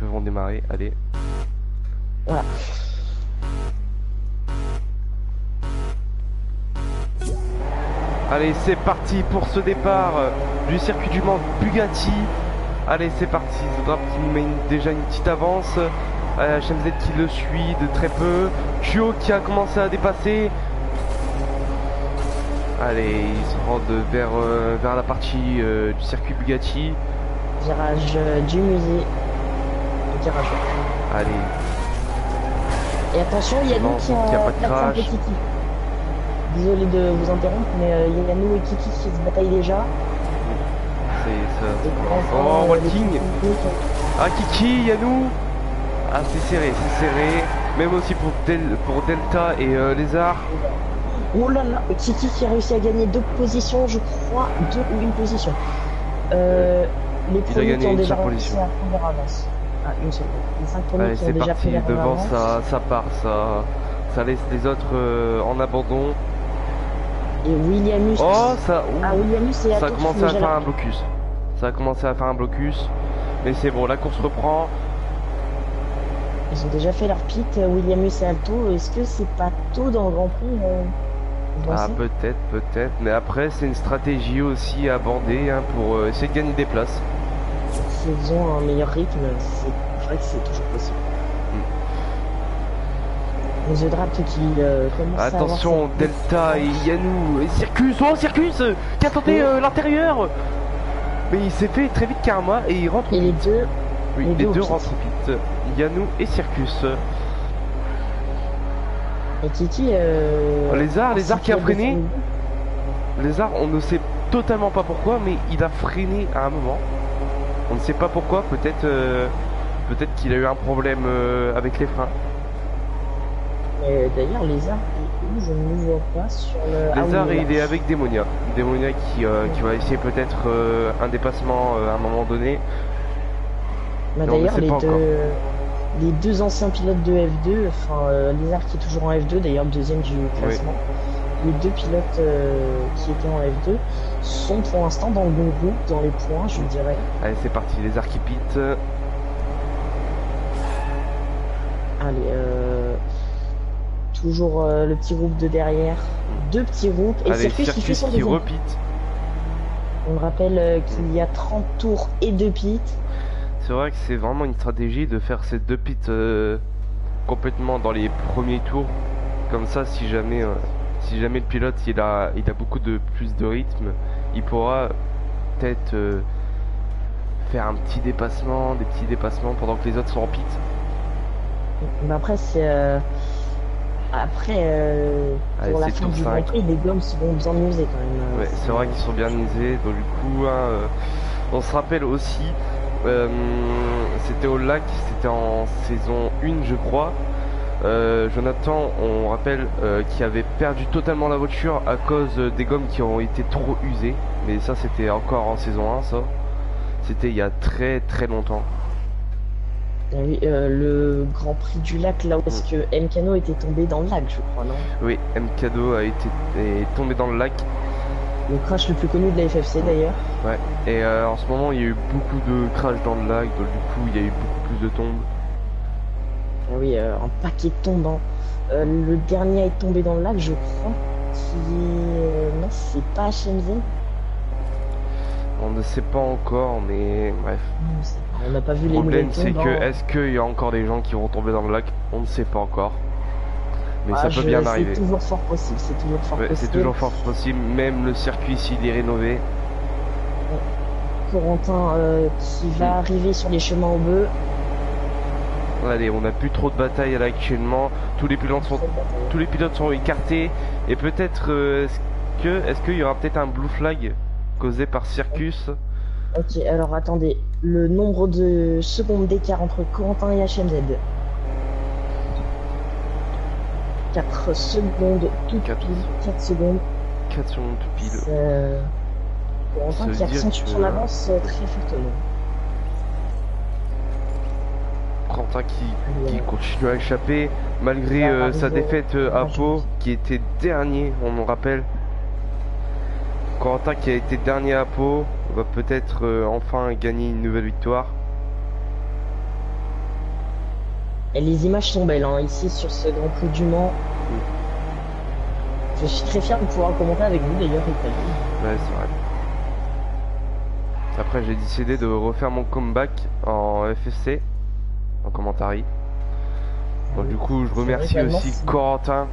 feux vont démarrer, allez. Voilà. Allez, c'est parti pour ce départ du circuit du Mans Bugatti. Allez, c'est parti. Zodrap qui nous met déjà une petite avance. HMZ qui le suit de très peu. Chio qui a commencé à dépasser. Allez, ils se rendent vers la partie du circuit Bugatti. Virage du musée. Virage. Allez. Et attention, Yannou qui a pas de plaque un crash. peu Kiki. Désolé de vous interrompre, mais Yannou et Kiki qui se bataillent déjà. C'est ça. Et Oh, enfin, Walking. Ah, Kiki, Yannou. Ah, c'est serré. Même aussi pour Delta et Lézard. Oh là là, Kiki qui a réussi à gagner 2 positions, je crois, 2 ou 1 position. Les premiers gagné qui ont une déjà seule réussi position. à prendre leur avance. Ah, une seule. Les 5 premiers Allez, qui ont c'est déjà parti. pris leur Devant, avance. ça part, ça laisse les autres en abandon. Et Williamus. Oh, ça, ouh, Ah, Williamus et ça a Atos commencé sont à déjà faire là. un blocus. Ça a commencé à faire un blocus. Mais c'est bon, la course reprend. Ils ont déjà fait leur pit, Williamus et Alto. Est-ce que c'est pas tôt dans le Grand Prix Ah, peut-être. Mais après, c'est une stratégie aussi à aborder hein, pour essayer de gagner des places. S'ils ont un meilleur rythme, c'est vrai que c'est toujours possible. Les Drapt qui commencent à avoir Attention, cette- Delta et Yannou. Et Circus qui a tenté l'intérieur. Mais il s'est fait très vite Karma et il rentre Et au les pit. deux, Oui, les les deux au deux pit. rentrent au pit. Yannou et Circus. et Kiki... Lézard qui a freiné. descendu. Lézard, on ne sait totalement pas pourquoi, mais il a freiné à un moment. On ne sait pas pourquoi, peut-être qu'il a eu un problème avec les freins. D'ailleurs, Lézard, je ne le vois pas sur le... Ah oui, Lézard, voilà. il est avec Démonia. Démonia qui va essayer peut-être un dépassement à un moment donné. Bah, Mais on ne d'ailleurs, sait pas encore. les deux anciens pilotes de F2, enfin Lézard qui est toujours en F2, d'ailleurs deuxième du classement, les deux pilotes qui étaient en F2 sont pour l'instant dans le bon groupe, dans les points, je dirais. Allez, c'est parti, Lézard qui pite. Allez, toujours le petit groupe de derrière, deux petits groupes, et Allez, Circus qui fait Circus son qui deuxième. repite. On rappelle qu'il y a 30 tours et 2 pits. C'est vrai que c'est vraiment une stratégie de faire ces deux pits complètement dans les premiers tours. Comme ça, si jamais le pilote il a beaucoup de plus de rythme, il pourra peut-être faire un petit dépassement, des petits dépassements pendant que les autres sont en pit. Mais après, c'est... Allez, pour la c'est fin tour du 5. Grand Prix, les gommes seront bien usées quand même. Ouais, c'est vrai qu'ils sont bien misés. Donc du coup, on se rappelle aussi, c'était au lac, c'était en saison 1 je crois. Jonathan, on rappelle qu'il avait perdu totalement la voiture à cause des gommes qui ont été trop usées. Mais ça c'était encore en saison 1 ça. C'était il y a très très longtemps. Ah oui, le Grand Prix du lac, là où est-ce que Mkano était tombé dans le lac, je crois, non? Oui, Mkado est tombé dans le lac. Le crash le plus connu de la FFC d'ailleurs. Ouais. Et en ce moment il y a eu beaucoup de crash dans le lac, donc du coup il y a eu beaucoup plus de tombes. Ah oui, un paquet de tombants. Le dernier à être tombé dans le lac, je crois, qui est... non, c'est pas HMZ. On ne sait pas encore, mais bref. Non, c'est pas. On n'a pas vu Le les problème nouvelles c'est tombes, que hein. est-ce qu'il y a encore des gens qui vont tomber dans le lac? On ne sait pas encore. Mais Ah, ça peut bien arriver. C'est toujours fort possible, c'est toujours fort Ouais, possible. c'est toujours fort possible, même le circuit s'il est rénové. Corentin qui va arriver sur les chemins au bœuf. Allez, on n'a plus trop de bataille là actuellement. Tous les pilotes sont écartés. Et peut-être est-ce qu'il y aura peut-être un blue flag causé par Circus? Ok, alors attendez, le nombre de secondes d'écart entre Corentin et HMZ. 4 secondes, tout pile, 4 secondes. 4 secondes pile. Corentin Ça qui veut dire accentue que- son avance très fortement. Quentin qui continue à échapper malgré Ça va sa arriver défaite au- à Pau qui était dernier, on nous rappelle. Quentin qui a été dernier à Pau va peut-être enfin gagner une nouvelle victoire. Et les images sont belles, hein, ici sur ce Grand Prix du Mans. Je suis très fier de pouvoir commenter avec vous d'ailleurs, Italie. Ouais, c'est vrai. Après, j'ai décidé de refaire mon comeback en FFC, en commentary. Donc du coup, je remercie aussi Corentin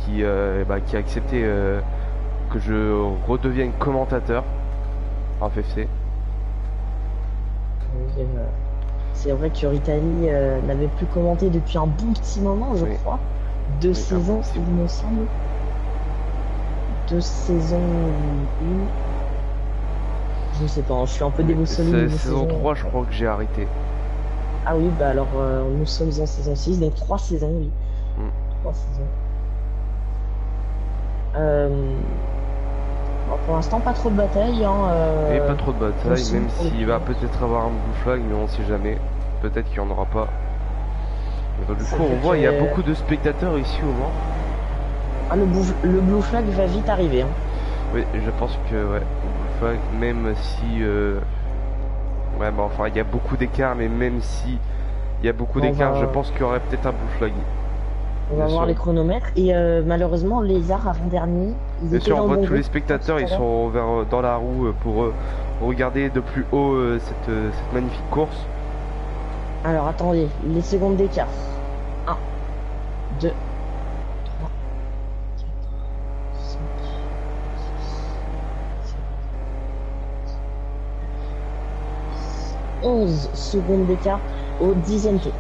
qui a accepté que je redevienne commentateur en FFC. Oui, c'est vrai que Ritali n'avait plus commenté depuis un bon petit moment, je crois. 2 saisons, il me semble. 2 saisons, 1. Je sais pas, je suis un peu déboussolé. C'est saison 3, je crois que j'ai arrêté. Ah oui, bah alors nous sommes en saison 6, donc 3 saisons, oui. 3 saisons. Bon, pour l'instant, pas trop de bataille. Et pas trop de bataille, même s'il va peut-être avoir un blue flag, mais on sait jamais. Peut-être qu'il n'y en aura pas. Mais donc, du coup, on voit il y a beaucoup de spectateurs ici au Mans. Ah, le blue flag va vite arriver. Hein. Oui, je pense que ouais, le blue flag, même si... Ouais, bah enfin, il y a beaucoup d'écart, mais même si il y a beaucoup d'écart, je pense qu'il y aurait peut-être un blue flag. On va voir les chronomètres et malheureusement les arts avant-dernier. Bien sûr, on voit tous les spectateurs, ils sont dans la roue pour regarder de plus haut cette magnifique course. Alors attendez, les secondes d'écart. 1, 2, 3, 4, 5, 6, 11 secondes d'écart au 10e tour.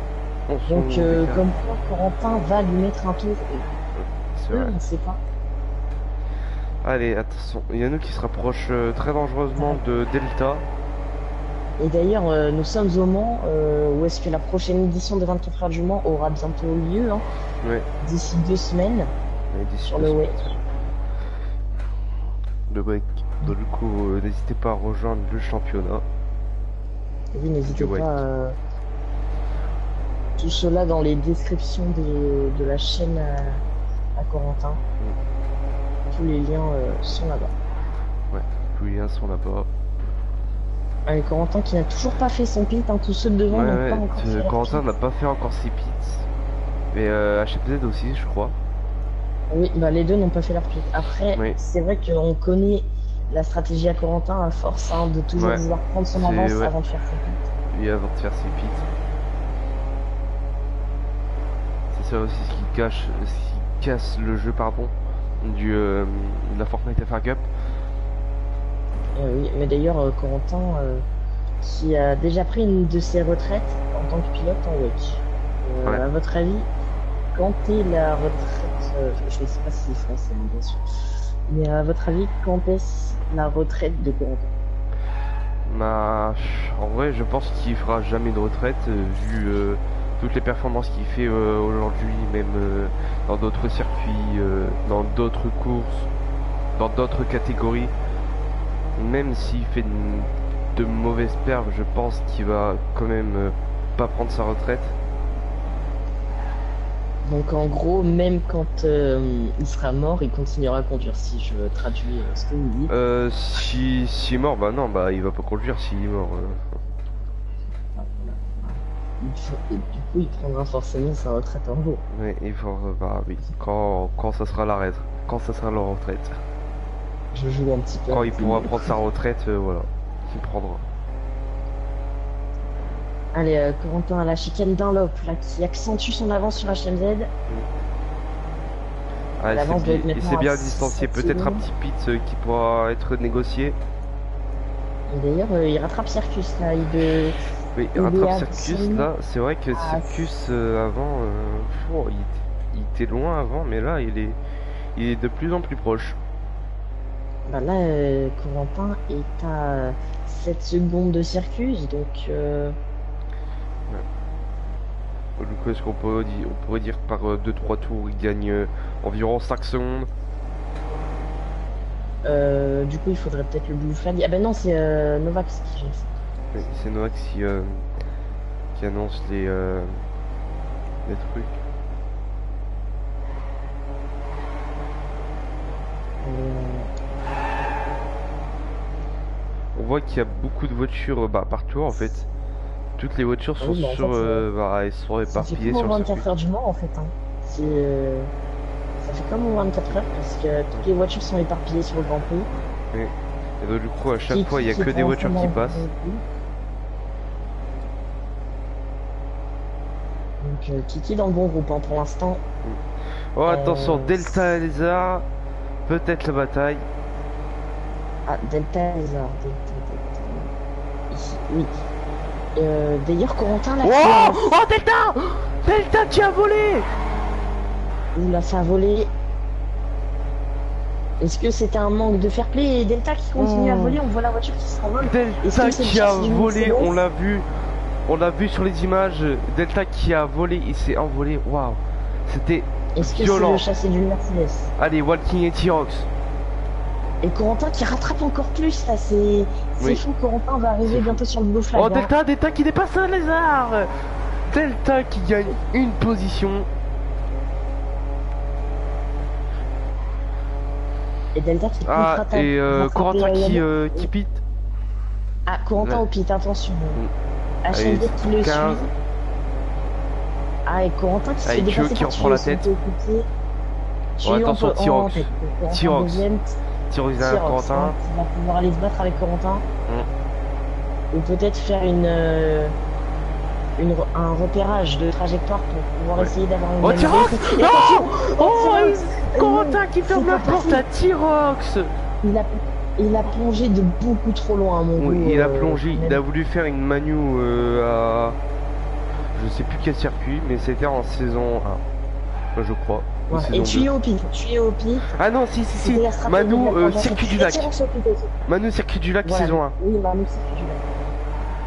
Donc comme quoi Corentin va lui mettre un tour. On ne sait pas. Allez, attention, il y en a qui se rapprochent très dangereusement de Delta. Et d'ailleurs, nous sommes au Mans, où est-ce que la prochaine édition des 24 heures du Mans aura bientôt lieu, hein, d'ici 2 semaines, sur le WEC. Le WEC. Donc du coup, n'hésitez pas à rejoindre le championnat. Oui, n'hésitez pas. Tout cela dans les descriptions de la chaîne à Corentin. Tous les liens sont là-bas. Ouais, tous les liens sont là-bas. Allez, Corentin qui n'a toujours pas fait son pit, hein, tous ceux de devant n'ont pas encore fait Corentin n'a pas fait encore ses pits. Mais HFZ aussi, je crois. Oui, bah les deux n'ont pas fait leur pit. Après, c'est vrai qu'on connaît la stratégie à Corentin à force de toujours vouloir prendre son avance avant de faire ses pits. Et avant de faire ses pits. C'est ça aussi ce qui casse le jeu, pardon, de la Fortnite FR Cup. Oui, mais d'ailleurs, Corentin, qui a déjà pris une de ses retraites en tant que pilote en WEC. À votre avis, quand est la retraite, je ne sais pas si c'est français, bien sûr, mais à votre avis, quand est-ce la retraite de Corentin? Bah, en vrai, je pense qu'il fera jamais de retraite, vu toutes les performances qu'il fait aujourd'hui, même dans d'autres circuits, dans d'autres courses, dans d'autres catégories. Même s'il fait de mauvaises perfs, je pense qu'il va quand même pas prendre sa retraite. Donc en gros, même quand il sera mort, il continuera à conduire, si je traduis ce que vous dites. S'il est mort, bah non, bah il va pas conduire s'il est mort. Et du coup, il prendra forcément sa retraite un jour. Oui, il faut, bah oui, quand ça sera la retraite, quand ça sera la retraite. Je joue un petit peu. Quand il pourra prendre sa retraite, voilà, il prendra. Allez, Corentin à la chicane Dunlop, là, qui accentue son avance sur HMZ. Il s'est bien distancié, peut-être un petit pit qui pourra être négocié. D'ailleurs, il rattrape Circus là. Oui, il rattrape Circus là. C'est vrai que Circus avant, il était loin avant, mais là il est de plus en plus proche. Bah là, Corentin est à 7 secondes de Circus, donc. Du coup, est-ce qu'on pourrait dire par 2-3 tours, il gagne environ 5 secondes. Du coup, il faudrait peut-être le blue flag. Ah ben non, c'est Novax qui gère ça. Oui, c'est Novax qui annonce les trucs. On voit qu'il y a beaucoup de voitures partout en fait. Toutes les voitures sont Oui, mais en sur, fait, elles sont ça fait éparpillées comme sur au le 24 circuit. heures du Mans en fait. Hein. Ça fait comme au 24 heures parce que toutes les voitures sont éparpillées sur le Grand Prix. Oui. Et donc du coup à chaque fois il y a Qui que est des en voitures train qui d'en- passent. Donc Kiki dans le bon groupe hein, pour l'instant. Oh attention, Euh, Delta et Lézard, peut-être la bataille. Ah, Delta Lézard, Delta. Ici, oui. D'ailleurs, Corentin l'a fait. Oh, oh Delta! Delta qui a volé! Il l'a fait voler. Est-ce que c'était un manque de fair play et Delta qui continue à voler? On voit la voiture qui s'envole. Est-ce Delta que c'est le qui a châssis d'une volé, Mercedes on l'a vu sur les images. Delta qui a volé, il s'est envolé. Waouh, c'était Est-ce que c'est violent. le châssis d'une Mercedes? Allez, Walking et T-Rox. Et Corentin qui rattrape encore plus là, c'est Oui. fou. Corentin va arriver bientôt sur le blue flag. Oh hein. Delta qui dépasse un lézard. Delta qui gagne une position. Et Delta qui Ah, rattrape- et rattraper, Corentin Yann. qui pite. Ah, Corentin Ouais. au pit, attention. Allez, HMD qui le 15. suit. Ah, et Corentin qui se Allez, fait Thio dépasser qui par reprend la Thio, tête. son coéquipier. Thio attention, en T-Rox. tête. Corentin T-Rox. deuxième. T-Rox derrière T-Rox, Corentin. hein, qui va pouvoir aller se battre avec Corentin. Ou peut-être faire un repérage de trajectoire pour pouvoir Ouais. essayer d'avoir une Oh bonne T-Rox! réussite. Et Non! attention, Oh, T-Rox! Corentin qui ferme c'est la pas porte possible. à T-Rox! Il a plongé de beaucoup trop loin à mon Oui, goût. il a plongé, quand il même. a voulu faire une manu à... Je sais plus quel circuit, mais c'était en saison 1. Je crois. Ou Ouais. saison Et 2. Tuyau au pit. Ah non, si. C'était la stratégie Manu, de la plongée. circuit du Et lac. T-Rox au pit aussi. Manu, circuit du lac, Voilà. saison 1. Oui, Manu, circuit du lac.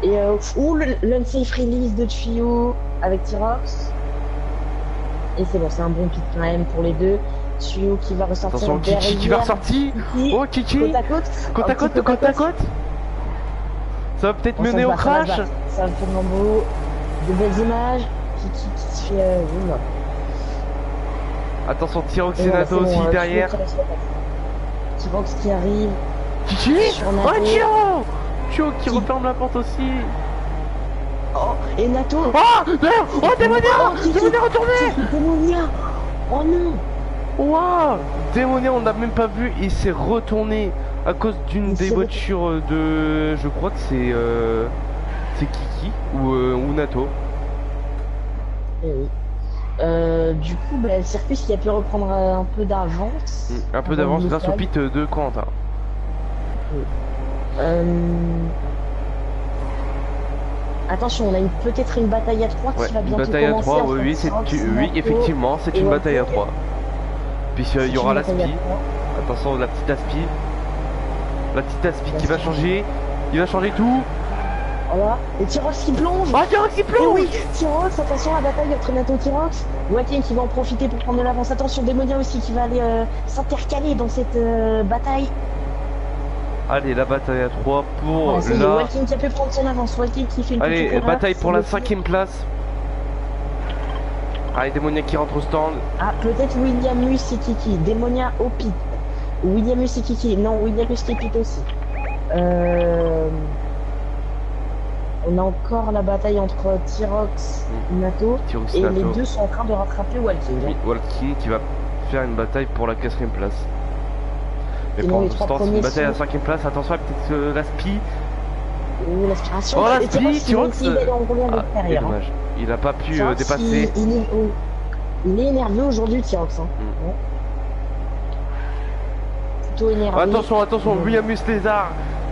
Et l'unsafe release de Tuyau avec T-Rox. Et c'est bon, c'est un bon pit quand même pour les deux. Tuyau qui va ressortir Attention, Kiki qui va ressortir. Kiki, Oh, Kiki! côte à côte. Côte à Un petit côte, côte à côte. Ça va peut-être Bon, ça mener va au se battre, crash. ça va faire beau. De belles images. Kiki qui se fait... oula. Attention, T-Rox Et et voilà, Nato c'est bon, aussi Tuyau derrière. qui reste sur la place. T-Rox qui arrive. Kiki! Sur Nato. Oh, Thio! Thio qui Qui- referme la porte aussi. Oh, et Nato. Oh! Merde! Oh, Démonia! Kiki. Démonia retourné! Démonia. Oh non. Waouh! Démonia, on l'a même pas vu, il s'est retourné à cause d'une Il des s'est voitures de. Je crois que c'est Kiki ou Nato. Eh oui. Du coup, bah, le circuit qui a pu reprendre un peu d'avance. Un peu Avant d'avance le grâce au flag. pit de Corentin. Euh, Attention, on a peut-être une bataille à 3 Ouais, qui va une bientôt bataille à commencer. 3, entre oui, T-Rox, oui, Nato effectivement, c'est et une bataille à Walking. 3. Puisqu'il C'est y aura une bataille à l'Aspi. trois. Attention, la petite Aspi. La petite Aspi qui va changer. Il va changer tout. Voilà. Et T-Rox qui plonge. Oh, T-Rox qui Et plonge! oui, T-Rox, attention à la bataille entre Nato et T-Rox. Walking qui va en profiter pour prendre de l'avance. Attention, Démonia aussi qui va aller s'intercaler dans cette bataille. Allez, la bataille à 3 pour Voilà, ça y est, la. Walking qui a pu prendre son avance. Walking qui fait une Allez, petite erreur, bataille pour c'est la le 5ème place. Allez, Démonia qui rentre au stand. Ah, peut-être Williamus et Kiki. Démonia au pit. Williamus et Kiki. Non, Williamus qui pit aussi. On a encore la bataille entre T-Rox et Nato. T-Rox Et Nato. les deux sont en train de rattraper Walking. Oui, Walking qui va faire une bataille pour la 4ème place. Mais Sinon, pour les trois l'instant, c'est une premiers bataille à sont- la 5ème place. Attention, peut-être l'Aspi. Oh, l'aspiration. Oh, Et l'Aspi, T-Rox qui va T-Rox. essayer d'aller enrouler avec Ah, c'est derrière. hein. dommage. Il n'a pas pu T-Rox, dépasser. il est énervé aujourd'hui, T-Rox. Hein. Mm. Ouais. Plutôt énervé. Attention, Williamus Lézard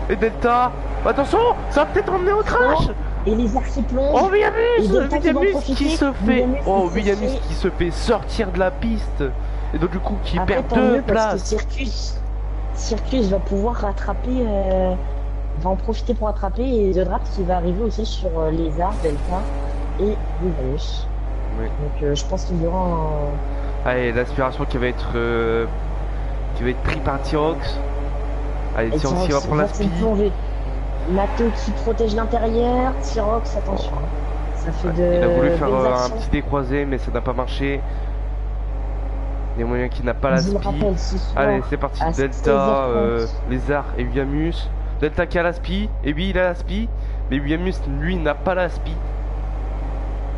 et Delta. Attention, ça va peut-être emmener au crash. Et les arcs qui plongent. Oh, Et Delta qui va en Williamus profiter. qui se fait. Williamus Oh, qui se Williamus fait- qui se fait sortir de la piste. Et donc, du coup, qui Après, perd tant 2 mieux parce que places. Circus va pouvoir rattraper, va en profiter pour rattraper et The Draft qui va arriver aussi sur Lézard, Delta et Williamus. Oui. Donc je pense qu'il y aura un... Allez, l'aspiration qui va être pris par T-Rox. Allez, Et T-Rox qui va prendre la faire une speed. plongée. Nato qui protège l'intérieur, T-Rox, attention. Ça fait de Il a voulu faire belles un actions. petit décroisé, mais ça n'a pas marché. Des moyens qui n'a pas la Je le speed. rappelle, ce soir, Allez, c'est parti. à Delta, 16h30. Lézard et Williamus. Delta qui a la spi. Et oui, il a la spi. Mais Williams, lui, n'a pas la speed.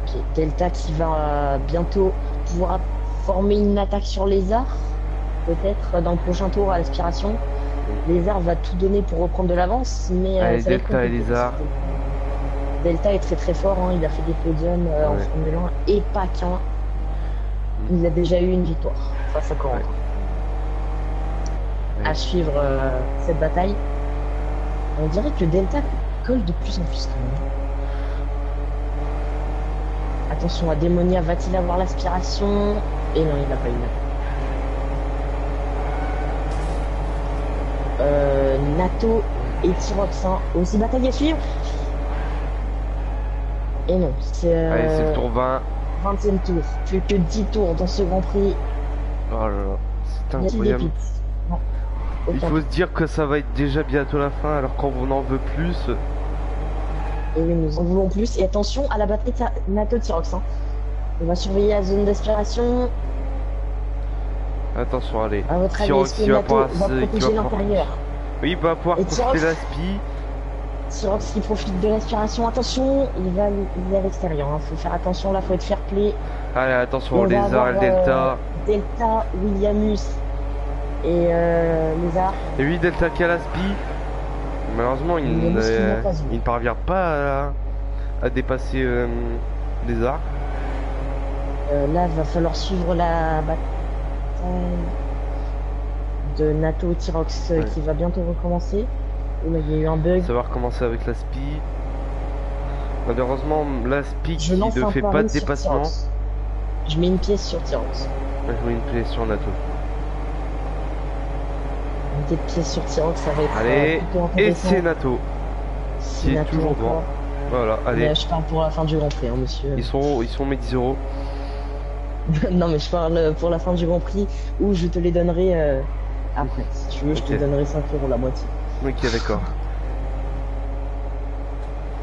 Ok, Delta qui va bientôt pouvoir former une attaque sur Lézard. Peut-être dans le prochain tour à l'aspiration. Lézard va tout donner pour reprendre de l'avance, mais Allez, ça va être Delta et compliqué. Lézard. Delta est très très fort, hein. Il a fait des podiums en Ouais. Formule 1 et pas qu'un. Il a déjà eu une victoire face à Corentin. Ouais. À suivre cette bataille. On dirait que Delta colle de plus en plus quand même. Attention à Démonia, va-t-il avoir l'aspiration? Et non, il n'a pas eu. Nato et Tyrox, hein. Aussi bataille à suivre. Et non, c'est Allez, c'est le tour 20. 20e tour. Plus que 10 tours dans ce Grand Prix. Oh là là, c'est Il y a des incroyable. pits. Non. Il Aucun. faut se dire que ça va être déjà bientôt la fin, alors qu'on en veut plus. Et oui, nous en voulons plus. Et attention à la bataille Nato-Tyrox. Hein. On va surveiller la zone d'aspiration. Attention, allez. À votre avis, Tyrox est-ce que qui va Nato pouvoir va se- qui protéger va pouvoir- l'intérieur? Oui, il va pouvoir Et profiter Tyrox de la spi. Tyrox qui profite de l'aspiration. Attention, il est à l'extérieur. Hein. Faut faire attention là, faut être fair play. Allez, attention, On va Lézard et avoir, le Delta. Delta, Williamus et Lézard. Et oui, Delta qui a la spi. Malheureusement, Williamus qui n'a pas eu. il ne parvient pas à dépasser Lézard. Là, va falloir suivre la bataille de Nato Tyrox Ouais. qui va bientôt recommencer. Oh, là, il y a eu un bug. Ça va recommencer avec la spi. Malheureusement, la spi Je qui lance ne un fait pari pas de sur dépassement. Tyrox. Je mets une pièce sur Tyrox. Je mets une pièce sur Nato. Une petite pièce sur Tyrox, ça va être Allez, plutôt et intéressant. c'est Nato. C'est qui est Nato toujours encore. devant. Voilà, allez. Mais je parle pour la fin du Grand Prix, hein, monsieur. Ils sont mes 10 euros. Non, mais je parle pour la fin du Grand Prix où je te les donnerai après. Si tu veux, je te Ok. donnerai 5 euros la moitié. Ok, d'accord.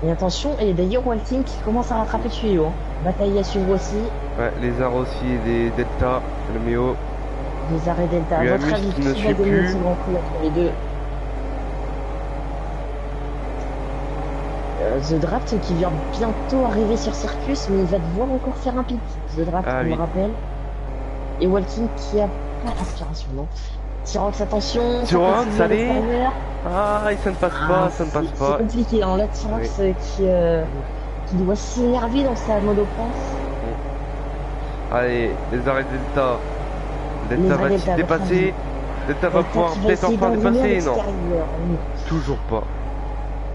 Et attention, et d'ailleurs, Walting qui commence à rattraper Tuyau. Hein. Bataille à suivre aussi. Ouais, Lézard aussi, les Delta, le Méo. Les arrêts Delta. À Williams votre avis, qui qui ne va suit gagner plus. ce Grand Prix entre les deux? The Draft qui vient bientôt arriver sur Circus, mais il va devoir encore faire un pit. The Draft, Ah on oui. me rappelle. Et Walking qui a pas d'aspiration, non? Tyrox, attention. ça Tyrox, continue à allez. l'extérieur. Ah, et ça ne passe pas, ça ne passe C'est pas. compliqué, hein. Là, Tyrox qui doit s'énerver dans sa monoplace. Allez, Lézard et Delta. Delta Lézard et va-t-il Delta, dépasser? Delta va Delta pouvoir qui va peut-être essayer enfin d'enrouler à dépasser? Non, l'extérieur. Oui. toujours pas.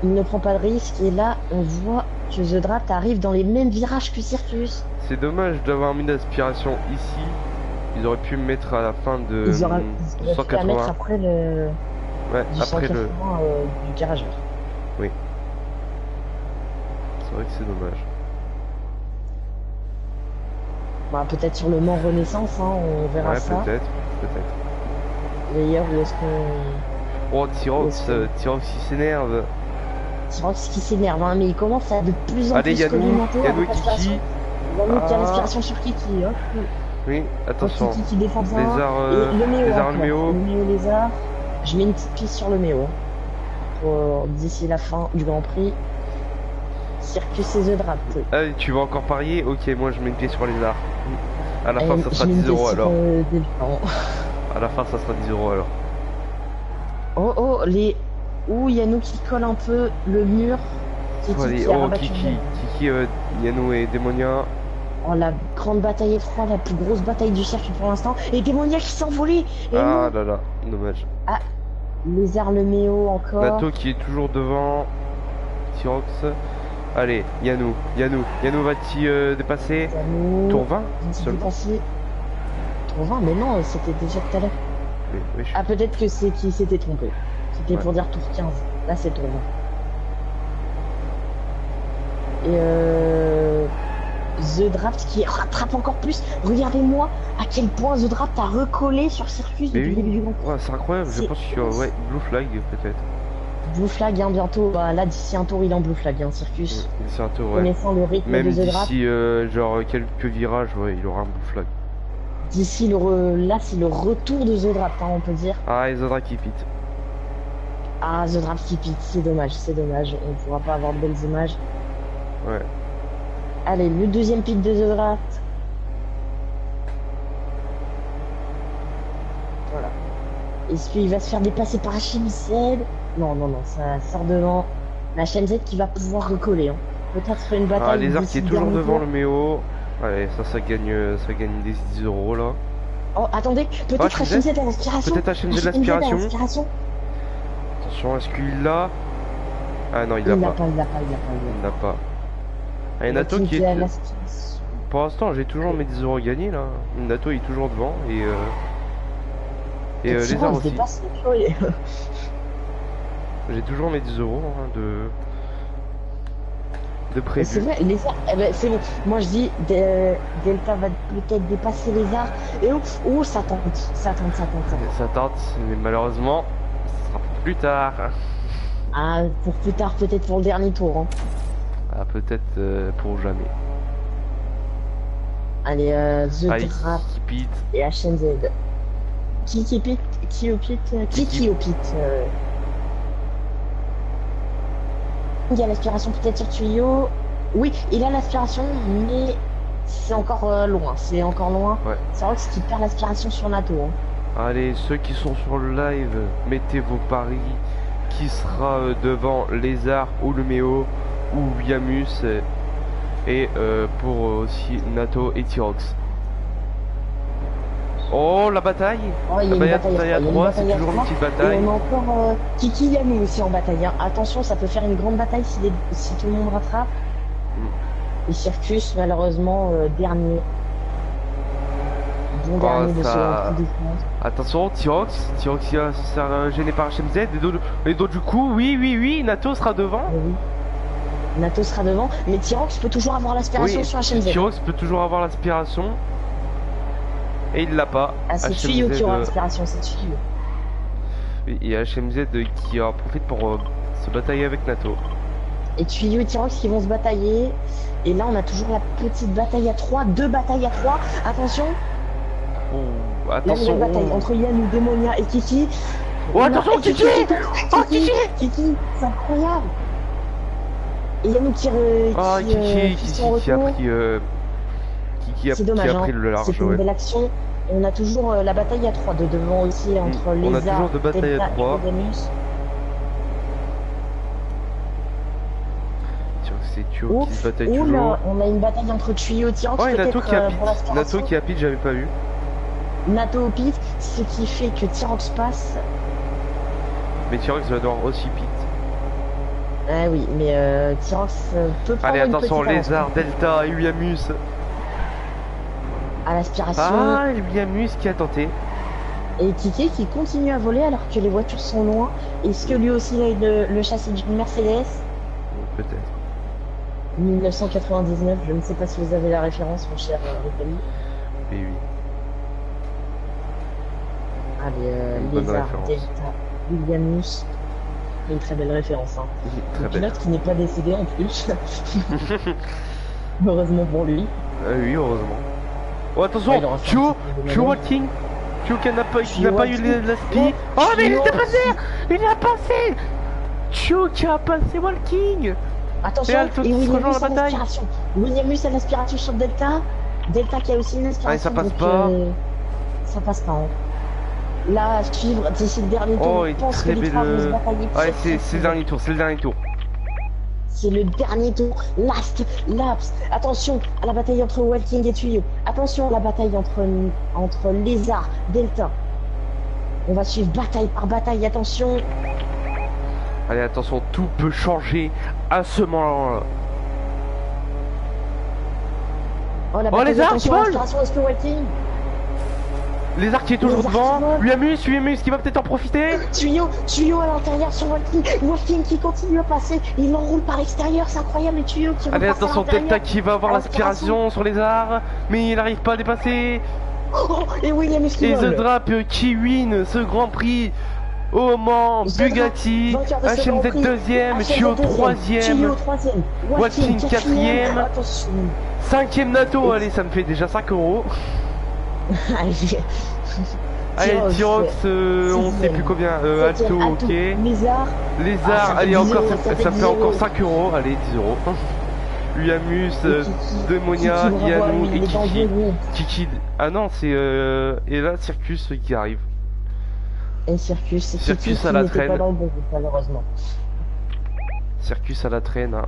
Il ne prend pas de risque et là on voit que The Draft arrive dans les mêmes virages que Circus. C'est dommage d'avoir mis l'aspiration ici. Ils auraient pu me mettre à la fin de Ils auraient pu la 180. mettre après le Ouais, du après 180 le. du garageur. C'est vrai que c'est dommage. Bah, peut-être sur le Mans Renaissance, hein, on verra Ouais, ça. peut-être, peut-être. D'ailleurs, où est-ce qu'on... Oh, Tyrox, Tyrox il s'énerve. Tyrox qui s'énerve, hein, mais il commence à de plus en Allez, plus Yannou, remonter Yannou avec et l'aspiration. Kiki. Yannou qui a Ah. l'aspiration sur Kiki. Hop. Oui, attention. Kiki qui défend bien. Lézard, Et le Méo. Lézard, encore. le Méo. Le Méo Lézard. Je mets une petite piste sur le Méo. Pour d'ici la fin du Grand Prix. Circus et The Draft. Ah, tu vas encore parier? Ok, moi je mets une pièce sur Lézard. À la fin, ça Je sera mets une 10 euros piste sur, alors. Delta. À la fin, ça sera 10 euros alors. Oh oh, les... Ouh, Yannou qui colle un peu le mur. Kiki Allez, qui a oh, rabattu Kiki, le mur. Kiki, Yannou et Démonia. Oh, la grande bataille F3, la plus grosse bataille du circuit pour l'instant. Et Démonia qui s'est envolé. Et Ah nous, là là, dommage. Lézard le Méo encore. Nato qui est toujours devant. Tyrox. Allez, Yannou va-t-il dépasser? Yannou. Tour 20 vient-il seulement? dépasser Tour 20, mais non, c'était déjà tout à l'heure. Oui, oui, Ah, peut-être que c'est qui s'était trompé. C'était Ouais. pour dire tour 15. Là, c'est tour 20. Et The Draft qui rattrape encore plus. Regardez-moi à quel point The Draft a recollé sur Circus Mais depuis le début oui, du Grand Prix. ouais, c'est incroyable, je C'est pense qu'il y a ouais, Blue Flag peut-être. Blue Flag, hein, bientôt. Bah, là, d'ici un tour, il est en Blue Flag, hein, Circus. C'est un tour, ouais. Connaissant le rythme Même de The Draft. d'ici genre quelques virages, ouais, il aura un Blue Flag. D'ici là, c'est le retour de The Draft, hein, on peut dire. Ah, et Zodra qui pite. Ah, The Draft qui pique, c'est dommage, c'est dommage. On pourra pas avoir de belles images. Ouais. Allez, le deuxième pick de The Draft. Voilà. Est-ce qu'il va se faire dépasser par HMZ? Non, non, non, ça sort devant. La HMZ qui va pouvoir recoller. Hein. Peut-être une bataille. Ah, Lézard qui est toujours devant tour. le Méo. Allez, ça gagne des 10 euros là. Oh, attendez, peut-être HMZ à l'aspiration. Peut-être HMZ à l'aspiration. Attention, est-ce qu'il l'a? Ah non, il l'a pas. Il l'a pas. Allez, Nato qui est... Pour l'instant, j'ai toujours mes 10 euros gagnés là. Nato il est toujours devant et Lézard aussi. J'ai toujours mes 10 euros hein, de prévu. C'est vrai, Lézard, eh ben, c'est bon. Moi je dis, Delta va peut-être dépasser Lézard. Et oh, ça tente. Ça tente, mais malheureusement, ce sera pour plus tard. Ah, pour plus tard, peut-être pour le dernier tour. Hein. Ah, peut-être pour jamais. Allez, The Draft et HMZ. Qui au pit Il a l'aspiration peut-être sur tuyau. Oui, il a l'aspiration, mais c'est encore loin. C'est encore loin. Ouais. C'est vrai que ce qui perd l'aspiration sur Nato. Hein. Allez, ceux qui sont sur le live, mettez vos paris. Qui sera devant Lézard ou le Méo ou Yamus et pour aussi Nato et Tyrox. Oh, la bataille! Oh, il y a une bataille à 3, c'est toujours une petite bataille. Et on a encore Kiki Yamu aussi en bataille. Hein. Attention, ça peut faire une grande bataille si tout le monde rattrape. Et Circus, malheureusement, dernier. Bon dernier de ce coup de France. Attention, Tyrox il va se faire gêner par HMZ. Et donc, du coup, oui, Nato sera devant. Oui. Nato sera devant, mais Tyrox peut toujours avoir l'aspiration sur HMZ. Tyrox peut toujours avoir l'aspiration. Et il l'a pas. Ah, c'est Tuyau qui aura l'aspiration, c'est Tuyau. Et HMZ qui en profite pour se batailler avec Nato. Et Tuyau et Tyrox qui vont se batailler. Et là, on a toujours la petite bataille à 3. 2 batailles à 3. Attention. Oh, attention. La bataille entre Yamu, Démonia et Kiki. Oh, attention, Kiki! Kiki, c'est incroyable. Et Yamu qui a pris le large. C'est une belle action. On a toujours la bataille à 3 de devant aussi entre Lézard, on a toujours de bataille à 3. C'est Tuyau qui se bataille toujours. Là, on a une bataille entre Tuyau et Tyrox. Ouais, Nato qui a pit, j'avais pas vu. Nato au pit, ce qui fait que Tyrox passe. Mais Tyrox va devoir aussi pit. Ah oui, mais Tyrox peut prendre. Allez, attention, Lézard, Delta et Yamus. À l'aspiration. Ah, Yamus qui a tenté. Et Kiki qui continue à voler alors que les voitures sont loin. Est-ce que lui aussi il a le châssis d'une Mercedes? Peut-être. 1999, je ne sais pas si vous avez la référence, mon cher Ricami. Oui. Allez, Lézard, Delta, Williamus. Une très belle référence. Hein. Le pilote qui n'est pas décédé en plus. Heureusement pour lui. Oui, heureusement. Oh, attention, Tuyau Walking. Tuyau qui n'a pas eu la spi. Oh, mais il est passé! Il a passé! Tuyau qui a passé Walking! Attention, et Williamus à l'aspiration. Williamus à l'aspiration sur Delta. Delta qui a aussi une aspiration. Ah, ça passe pas. Ça passe pas. Hein. Là, à suivre d'ici le dernier tour. Oh, je pense que les trois vont se batailler. Ouais, c'est le dernier tour, C'est le dernier tour. Last laps. Attention à la bataille entre Walking et Tuyau. Attention à la bataille entre Lézard, Delta. On va suivre bataille par bataille. Attention. Allez, attention, tout peut changer à ce moment-là. Oh, la bataille, Lézard qui vole. Est-ce que Walking Lézard qui est toujours devant. Yamus qui va peut-être en profiter. Tuyau à l'intérieur sur Walking qui continue à passer. Il enroule par l'extérieur, c'est incroyable. Et Tuyau qui allez, attention, Delta qui va avoir l'aspiration sur Lézard, mais il n'arrive pas à dépasser. Oh, et Williamus qui vole. Et The Draft qui win ce Grand Prix au Mans. Bugatti, HMZ deuxième, Tuyau troisième, Walking quatrième, 5ème Nato. Allez, ça me fait déjà 5 euros. Allez, Tyrox, on sait plus combien. Alto, ok. Lézard. Lézard, allez, encore, ça fait encore 5 euros. Allez, 10 euros. Uamus, Demonia, Yanou et Kiki. Kiki. Ah non, c'est. Et là, Circus qui arrive. Et Circus, c'est Circus à la traîne. Pas dans le bon groupe, malheureusement. Circus à la traîne. Hein.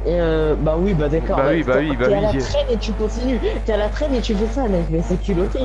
Et bah oui, bah d'accord. Bah oui. T'es à la traîne et tu continues. T'es à la traîne et tu fais ça, mec. Mais c'est culotté.